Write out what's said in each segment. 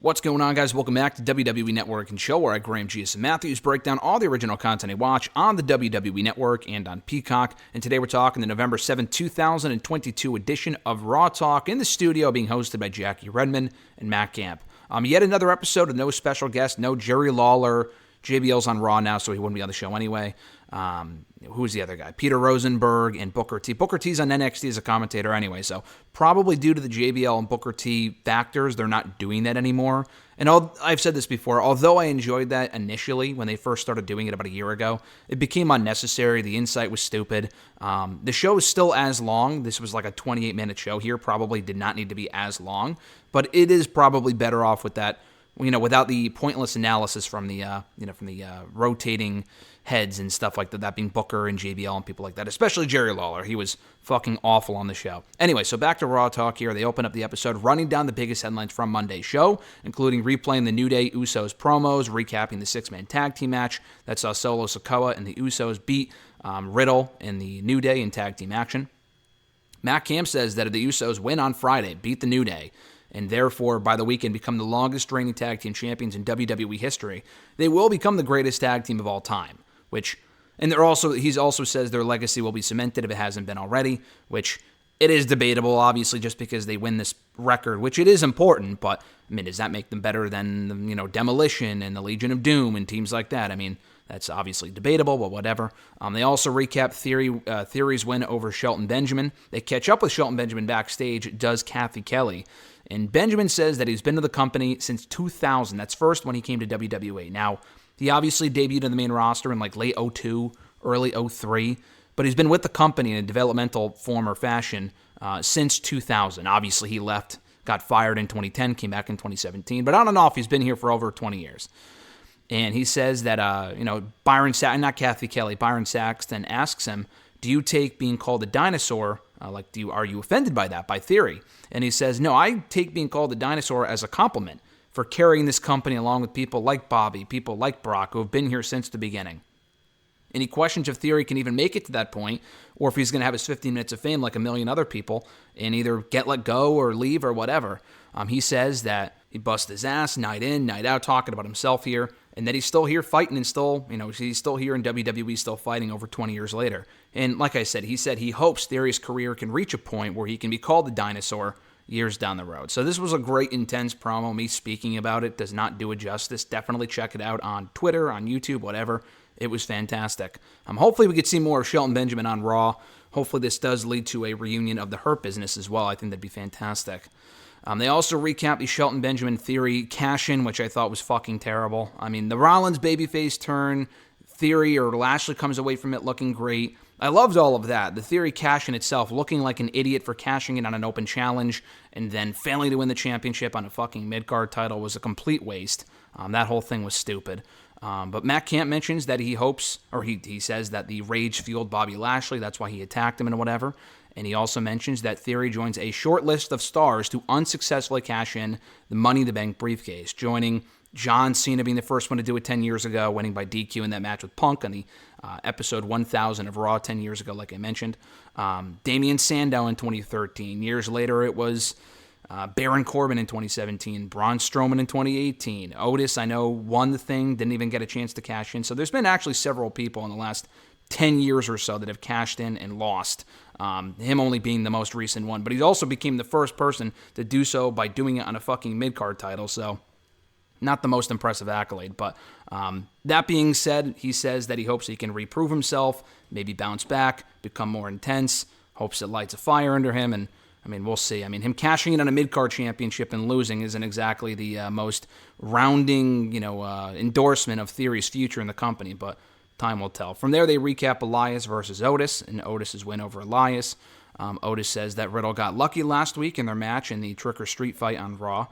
What's going on, guys? Welcome back to WWE Network and Show, where I, Graham G.S. Matthews, break down all the original content I watch on the WWE Network and on Peacock. And today we're talking the November 7th, 2022 edition of Raw Talk, in the studio, being hosted by Jackie Redmond and Matt Camp. Yet another episode of no special guest, no Jerry Lawler. JBL's on Raw now, so he wouldn't be on the show anyway. Who's the other guy? Peter Rosenberg and Booker T. Booker T's on NXT as a commentator anyway, so probably due to the JBL and Booker T factors, they're not doing that anymore. And I've said this before, although I enjoyed that initially when they first started doing it about a year ago, it became unnecessary. The insight was stupid. The show is still as long. This was like a 28-minute show here. Probably did not need to be as long, but it is probably better off with that, without the pointless analysis from the rotating heads and stuff like that, that being Booker and JBL and people like that, especially Jerry Lawler. He was fucking awful on the show. Anyway, so back to Raw Talk here. They open up the episode running down the biggest headlines from Monday's show, including replaying the New Day Usos promos, recapping the six-man tag team match that saw Solo Sikoa and the Usos beat Riddle in the New Day in tag team action. Matt Camp says that if the Usos win on Friday, beat the New Day, and therefore, by the weekend, become the longest reigning tag team champions in WWE history, they will become the greatest tag team of all time. He also says their legacy will be cemented if it hasn't been already, which it is debatable, obviously, just because they win this record, which it is important, but, does that make them better than, Demolition and the Legion of Doom and teams like that? That's obviously debatable, but whatever. They also recap Theory's win over Shelton Benjamin. They catch up with Shelton Benjamin backstage, does Kathy Kelly. And Benjamin says that he's been to the company since 2000. That's first when he came to WWE. Now, he obviously debuted in the main roster in late 02, early 03, but he's been with the company in a developmental form or fashion since 2000. Obviously, he left, got fired in 2010, came back in 2017, but on and off, he's been here for over 20 years. And he says that, Byron Saxton asks him, do you take being called a dinosaur, are you offended by that, by Theory? And he says, no, I take being called a dinosaur as a compliment for carrying this company along with people like Bobby, people like Brock, who have been here since the beginning. And he questions if Theory can even make it to that point, or if he's going to have his 15 minutes of fame like a million other people and either get let go or leave or whatever. He says that he busts his ass night in, night out, talking about himself here, and that he's still here fighting and still, he's still here in WWE, still fighting over 20 years later. And like I said he hopes Theory's career can reach a point where he can be called a dinosaur years down the road. So this was a great, intense promo. Me speaking about it does not do it justice. Definitely check it out on Twitter, on YouTube, whatever. It was fantastic. Hopefully we could see more of Shelton Benjamin on Raw. Hopefully this does lead to a reunion of the Hurt Business as well. I think that'd be fantastic. They also recap the Shelton Benjamin Theory cash-in, which I thought was fucking terrible. The Rollins babyface turn, Theory or Lashley comes away from it looking great. I loved all of that. The Theory cash-in itself, looking like an idiot for cashing in on an open challenge and then failing to win the championship on a fucking mid-card title, was a complete waste. That whole thing was stupid. But Matt Camp mentions that he hopes, or he says that the rage fueled Bobby Lashley. That's why he attacked him and whatever. And he also mentions that Theory joins a short list of stars to unsuccessfully cash in the Money in the Bank briefcase, joining John Cena being the first one to do it 10 years ago, winning by DQ in that match with Punk on the episode 1000 of Raw 10 years ago, like I mentioned. Damian Sandow in 2013. Years later, it was Baron Corbin in 2017, Braun Strowman in 2018. Otis, I know, won the thing, didn't even get a chance to cash in. So there's been actually several people in the last 10 years or so that have cashed in and lost. Him only being the most recent one. But he also became the first person to do so by doing it on a fucking mid-card title. So not the most impressive accolade. But that being said, he says that he hopes he can reprove himself, maybe bounce back, become more intense, hopes it lights a fire under him, and we'll see. Him cashing in on a mid-card championship and losing isn't exactly the most rounding, endorsement of Theory's future in the company, but time will tell. From there, they recap Elias versus Otis, and Otis's win over Elias. Otis says that Riddle got lucky last week in their match in the Trick or Street fight on Raw.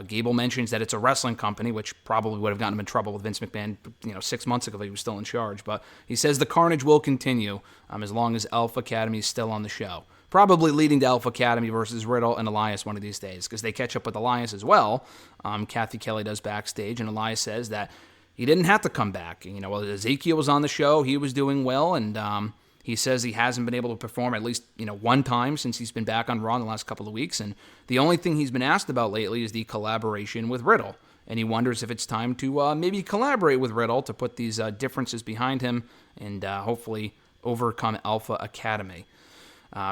Gable mentions that it's a wrestling company, which probably would have gotten him in trouble with Vince McMahon, 6 months ago if he was still in charge. But he says the carnage will continue as long as Alpha Academy is still on the show. Probably leading to Alpha Academy versus Riddle and Elias one of these days, because they catch up with Elias as well. Kathy Kelly does backstage, and Elias says that he didn't have to come back. Ezekiel was on the show, he was doing well, and He says he hasn't been able to perform at least, one time since he's been back on Raw in the last couple of weeks. And the only thing he's been asked about lately is the collaboration with Riddle. And he wonders if it's time to maybe collaborate with Riddle to put these differences behind him and hopefully overcome Alpha Academy.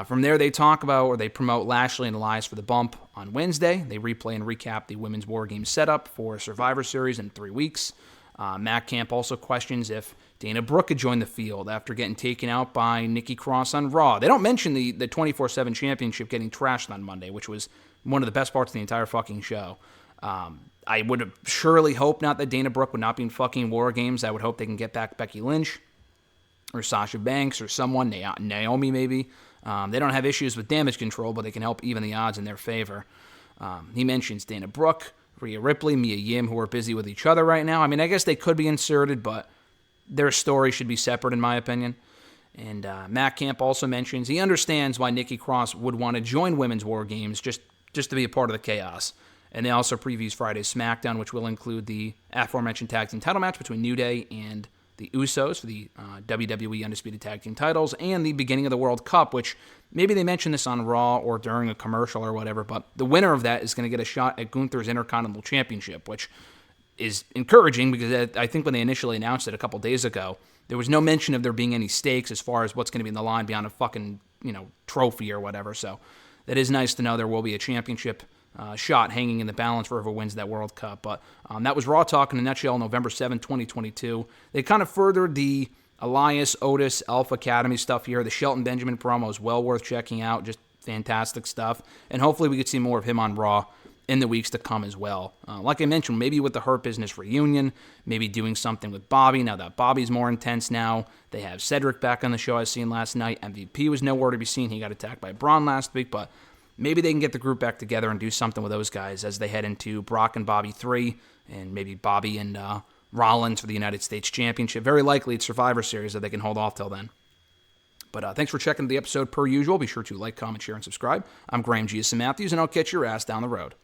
From there, they promote Lashley and Elias for the bump on Wednesday. They replay and recap the Women's War Games setup for Survivor Series in 3 weeks. Matt Camp also questions if Dana Brooke could join the field after getting taken out by Nikki Cross on Raw. They don't mention the 24/7 championship getting trashed on Monday, which was one of the best parts of the entire fucking show. I would surely hope not that Dana Brooke would not be in fucking War Games. I would hope they can get back Becky Lynch or Sasha Banks or someone, Naomi maybe. They don't have issues with damage control, but they can help even the odds in their favor. He mentions Dana Brooke, Rhea Ripley, Mia Yim, who are busy with each other right now. I mean, I guess they could be inserted, but their story should be separate, in my opinion. And Matt Camp also mentions he understands why Nikki Cross would want to join Women's War Games just to be a part of the chaos. And they also previews Friday's SmackDown, which will include the aforementioned tag team title match between New Day and the Usos for the WWE Undisputed Tag Team titles, and the beginning of the World Cup, which maybe they mentioned this on Raw or during a commercial or whatever, but the winner of that is going to get a shot at Gunther's Intercontinental Championship, which is encouraging because I think when they initially announced it a couple days ago, there was no mention of there being any stakes as far as what's going to be in the line beyond a fucking, trophy or whatever. So that is nice to know there will be a championship shot hanging in the balance for whoever wins that World Cup. But that was Raw Talk in a nutshell, November 7, 2022. They kind of furthered the Elias, Otis, Alpha Academy stuff here. The Shelton Benjamin promo is well worth checking out. Just fantastic stuff. And hopefully we could see more of him on Raw in the weeks to come as well. Like I mentioned, maybe with the Hurt Business reunion, maybe doing something with Bobby, now that Bobby's more intense now. They have Cedric back on the show, I seen last night. MVP was nowhere to be seen. He got attacked by Braun last week, but maybe they can get the group back together and do something with those guys as they head into Brock and Bobby 3, and maybe Bobby and Rollins for the United States Championship. Very likely it's Survivor Series that they can hold off till then. But thanks for checking the episode per usual. Be sure to like, comment, share, and subscribe. I'm Graham G. Matthews, and I'll catch your ass down the road.